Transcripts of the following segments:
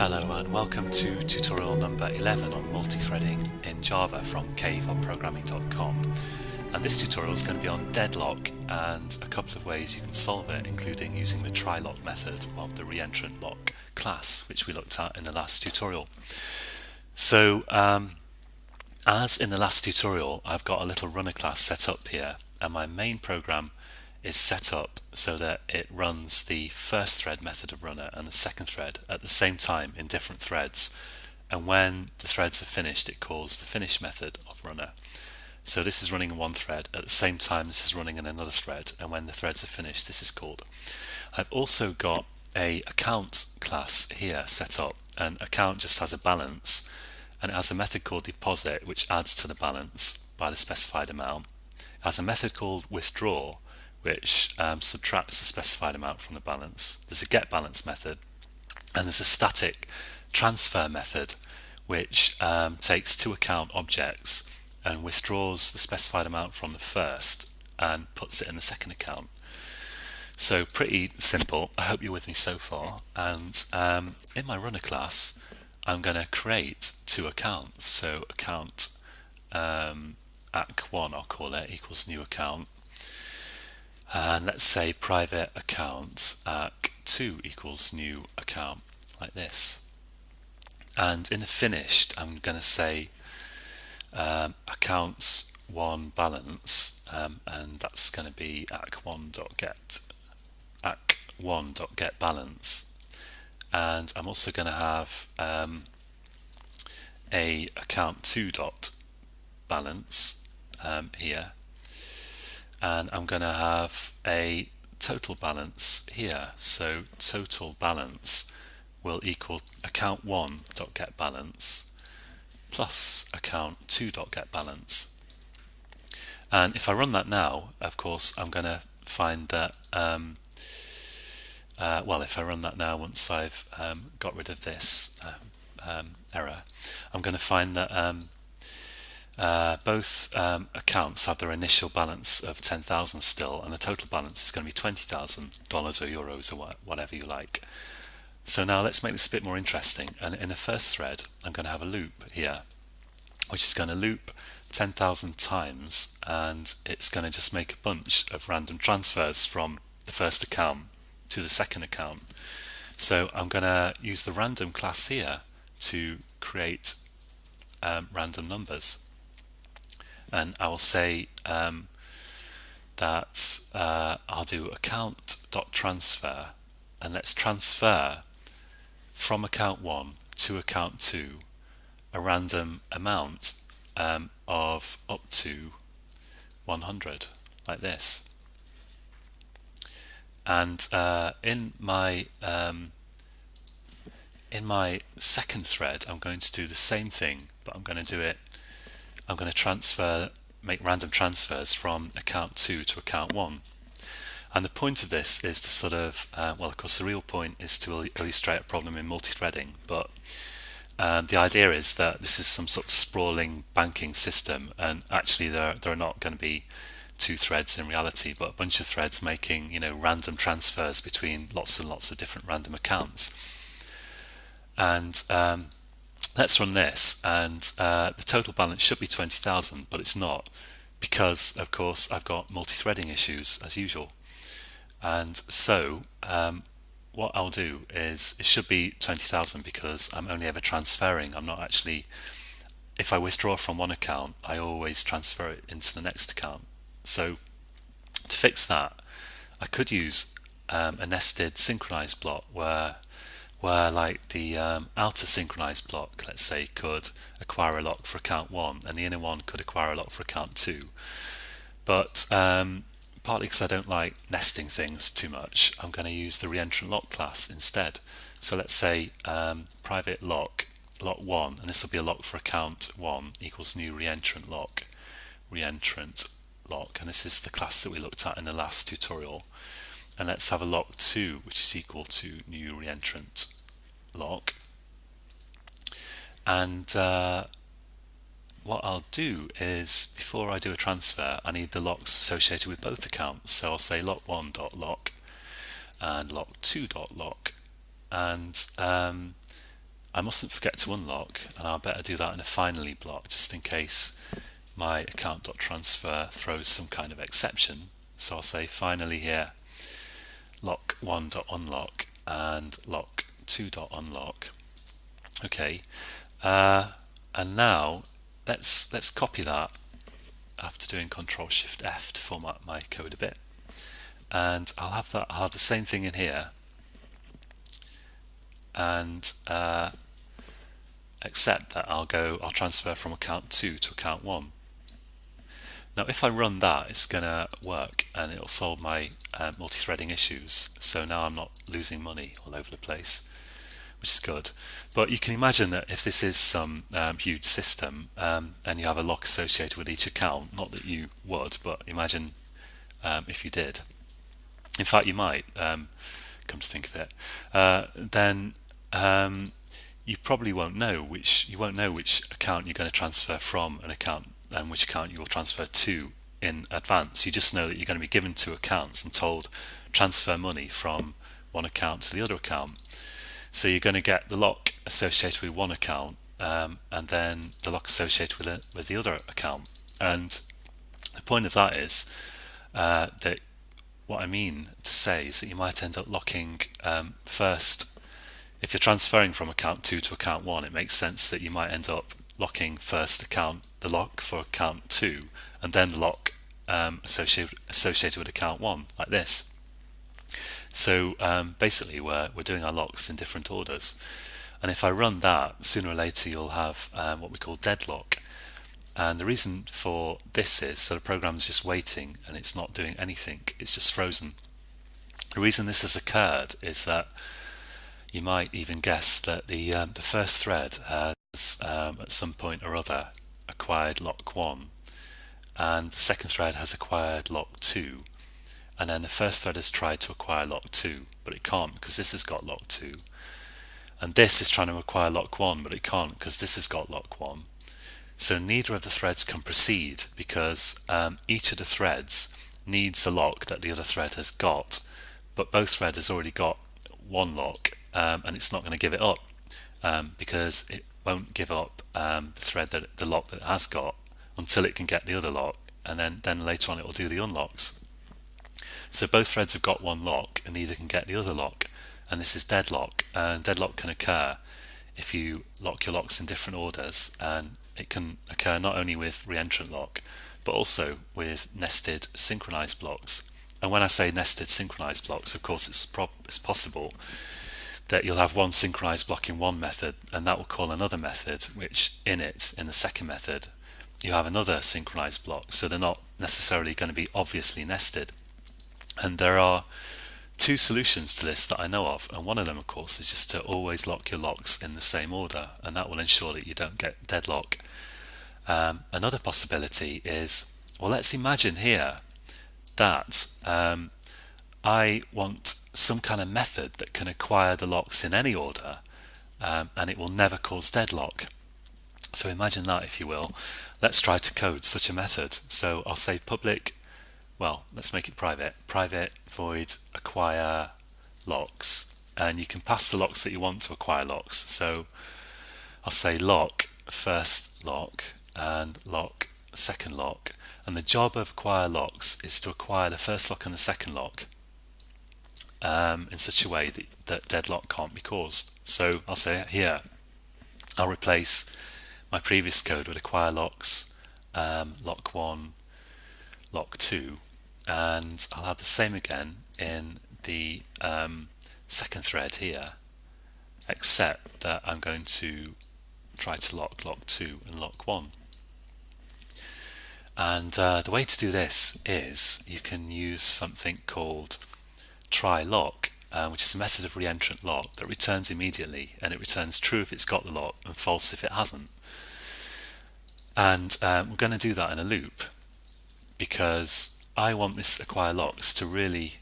Hello and welcome to tutorial number 11 on multi-threading in Java from caveonprogramming.com. And this tutorial is going to be on deadlock and a couple of ways you can solve it, including using the try-lock method of the reentrant lock class, which we looked at in the last tutorial. So as in the last tutorial, I've got a little runner class set up here, and my main program is set up so that it runs the first thread method of runner and the second thread at the same time in different threads, and when the threads are finished it calls the finish method of runner. So this is running in one thread, at the same time this is running in another thread, and when the threads are finished this is called. I've also got a account class here set up, and account just has a balance, and it has a method called deposit which adds to the balance by the specified amount. It has a method called withdraw which subtracts the specified amount from the balance. There's a getBalance method, and there's a static transfer method which takes two account objects and withdraws the specified amount from the first and puts it in the second account. So pretty simple. I hope you're with me so far. And in my runner class I'm going to create two accounts. So account ac1, I'll call it, equals new account. And let's say private account ac2 equals new account, like this. And in the finished I'm going to say account1 balance, and that's going to be ac1.get balance. And I'm also going to have a account2 balance here, and I'm going to have a total balance here. So total balance will equal account1.get balance plus account2.get balance. And if I run that now, of course I'm going to find that if I run that now, once I've got rid of this error, I'm going to find that both accounts have their initial balance of 10,000 still, and the total balance is going to be $20,000 or euros or whatever you like. So now let's make this a bit more interesting, and in the first thread I'm going to have a loop here which is going to loop 10,000 times, and it's going to just make a bunch of random transfers from the first account to the second account. So I'm going to use the random class here to create random numbers, and I will say that I'll do account.transfer, and let's transfer from account 1 to account 2 a random amount of up to 100, like this. And in my second thread I'm going to do the same thing, but I'm going to make random transfers from account 2 to account 1. And the point of this is to sort of, of course the real point is to illustrate a problem in multi-threading, but the idea is that this is some sort of sprawling banking system, and actually there are not going to be two threads in reality, but a bunch of threads making random transfers between lots and lots of different random accounts. And let's run this, and the total balance should be 20,000, but it's not, because of course I've got multi-threading issues as usual. And so what I'll do is, it should be 20,000 because I'm only ever transferring. I'm not actually, if I withdraw from one account I always transfer it into the next account. So to fix that I could use a nested synchronized block where like the outer synchronized block, let's say, could acquire a lock for account 1 and the inner one could acquire a lock for account 2. But partly because I don't like nesting things too much, I'm going to use the reentrant lock class instead. So let's say private lock 1, and this will be a lock for account 1 equals new reentrant lock, and this is the class that we looked at in the last tutorial. And let's have a lock 2 which is equal to new reentrant lock. And what I'll do is, before I do a transfer, I need the locks associated with both accounts. So I'll say lock1.lock and lock2.lock, and I mustn't forget to unlock, and I'll better do that in a finally block just in case my account.transfer throws some kind of exception. So I'll say finally here, lock1.unlock and lock2.unlock. Okay, and now let's copy that after doing Control-Shift-F to format my code a bit, and I'll have the same thing in here, and except that I'll transfer from account 2 to account 1. Now if I run that, it's going to work and it'll solve my multi-threading issues, so now I'm not losing money all over the place, which is good. But you can imagine that if this is some huge system and you have a lock associated with each account, not that you would, but imagine if you did. In fact, you might, come to think of it, then you probably won't know which account you're going to transfer from an account and which account you will transfer to in advance. You just know that you're going to be given two accounts and told transfer money from one account to the other account. So you're going to get the lock associated with one account and then the lock associated with the other account. And the point of that is that what I mean to say is that you might end up locking first. If you're transferring from account 2 to account 1, it makes sense that you might end up locking first the lock for account 2 and then the lock associated with account 1, like this. So basically we're doing our locks in different orders, and if I run that, sooner or later you'll have what we call deadlock. And the reason for this is so the program's just waiting and it's not doing anything, it's just frozen. The reason this has occurred is that you might even guess that the first thread has at some point or other acquired lock 1, and the second thread has acquired lock 2, and then the first thread has tried to acquire lock 2, but it can't because this has got lock 2, and this is trying to acquire lock 1, but it can't because this has got lock 1. So neither of the threads can proceed because each of the threads needs a lock that the other thread has got, but both threads has already got one lock, and it's not going to give it up because it won't give up the lock that it has got until it can get the other lock, and then later on it will do the unlocks. So both threads have got one lock and neither can get the other lock, and this is deadlock. And deadlock can occur if you lock your locks in different orders, and it can occur not only with reentrant lock but also with nested synchronized blocks. And when I say nested synchronized blocks, of course it's possible that you'll have one synchronized block in one method and that will call another method, which in the second method you have another synchronized block, so they're not necessarily going to be obviously nested. And there are two solutions to this that I know of, and one of them of course is just to always lock your locks in the same order, and that will ensure that you don't get deadlock. Another possibility is, well, let's imagine here that I want some kind of method that can acquire the locks in any order, and it will never cause deadlock. So imagine that, if you will. Let's try to code such a method. So I'll say public, well, let's make it private void acquire locks, and you can pass the locks that you want to acquire locks. So I'll say lock first lock and lock second lock, and the job of acquire locks is to acquire the first lock and the second lock in such a way that deadlock can't be caused. So I'll say here, I'll replace my previous code with acquire locks, lock 1, lock 2, and I'll have the same again in the second thread here, except that I'm going to try to lock 2 and lock 1. And the way to do this is you can use something called try lock, which is a method of reentrant lock that returns immediately, and it returns true if it's got the lock and false if it hasn't. And we're going to do that in a loop because I want this acquire locks to really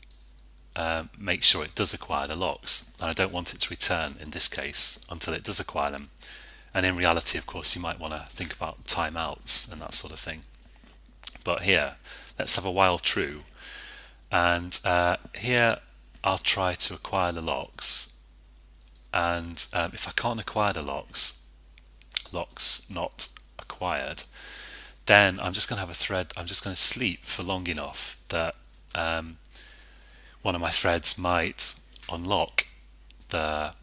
make sure it does acquire the locks, and I don't want it to return in this case until it does acquire them. And in reality, of course, you might want to think about timeouts and that sort of thing. But here, let's have a while true, and here I'll try to acquire the locks and if I can't acquire the locks not acquired, then I'm just going to have a thread, I'm just going to sleep for long enough that one of my threads might unlock the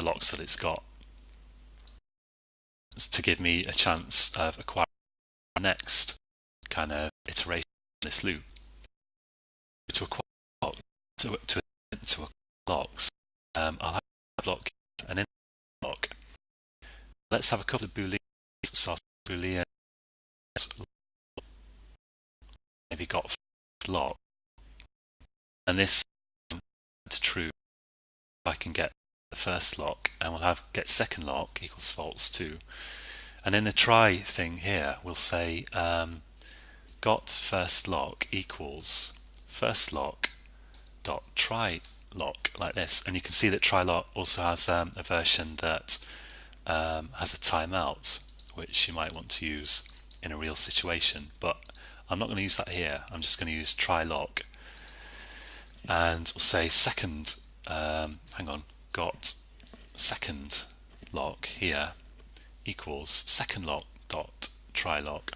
locks that it's got, to give me a chance of acquiring the next kind of iteration in this loop. To acquire to locks, I'll have a block and in block. Let's have a couple of booleans. So boolean maybe got lock, and this to true. I can get the first lock, and we'll have get second lock equals false too. And in the try thing here, we'll say got first lock equals first lock dot try lock, like this. And you can see that try lock also has a version that has a timeout, which you might want to use in a real situation, but I'm not going to use that here. I'm just going to use try lock, and we'll say second got second lock here equals second lock dot try lock.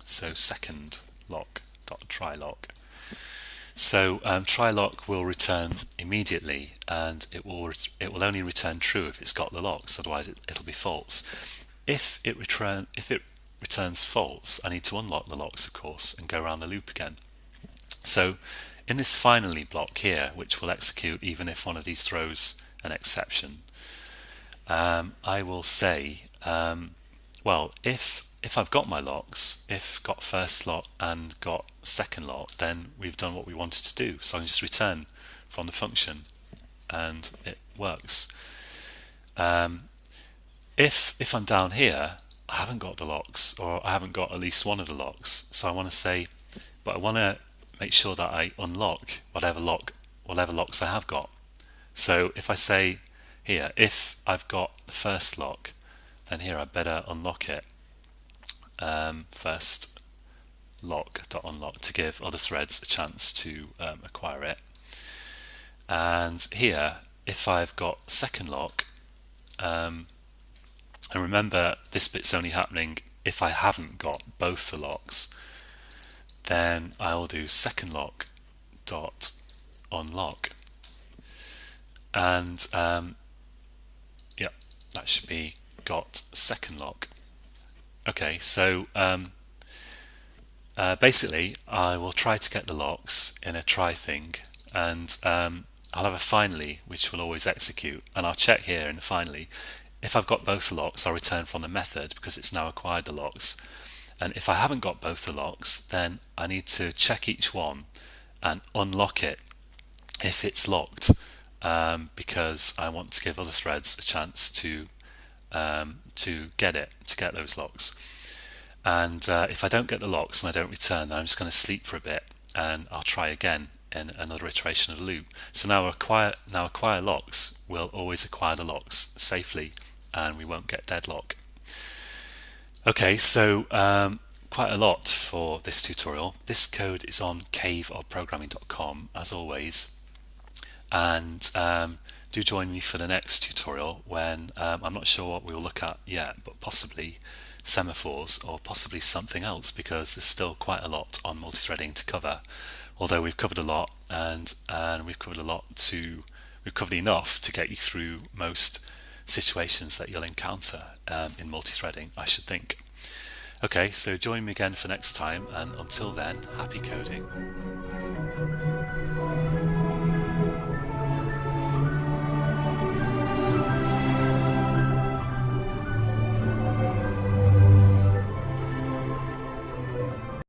So second lock dot try lock. So try lock will return immediately, and it will only return true if it's got the locks. Otherwise, it'll be false. If it returns false, I need to unlock the locks, of course, and go around the loop again. So in this finally block here, which will execute even if one of these throws an exception, I will say, well, if I've got my locks, if got first lock and got second lock, then we've done what we wanted to do. So I can just return from the function, and it works. If I'm down here, I haven't got the locks, or I haven't got at least one of the locks. So I want to say, but I want to make sure that I unlock whatever locks I have got. So if I say here, if I've got the first lock, then here I better unlock it. First lock.unlock to give other threads a chance to acquire it. And here, if I've got second lock, and remember this bit's only happening if I haven't got both the locks, then I'll do second lock dot unlock, and yeah, that should be got second lock. Okay, so basically I will try to get the locks in a try thing, and I'll have a finally which will always execute, and I'll check here in the finally. If I've got both the locks, I'll return from the method because it's now acquired the locks. And if I haven't got both the locks, then I need to check each one and unlock it if it's locked, because I want to give other threads a chance to get those locks. And if I don't get the locks and I don't return, then I'm just going to sleep for a bit, and I'll try again in another iteration of the loop. So now acquire locks will always acquire the locks safely, and we won't get deadlock. Okay, so quite a lot for this tutorial. This code is on caveofprogramming.com as always, and do join me for the next tutorial when I'm not sure what we'll look at yet, but possibly semaphores or possibly something else, because there's still quite a lot on multi-threading to cover. Although we've covered a lot, and we've covered enough to get you through most situations that you'll encounter in multi-threading, I should think. Okay, so join me again for next time, and until then, happy coding.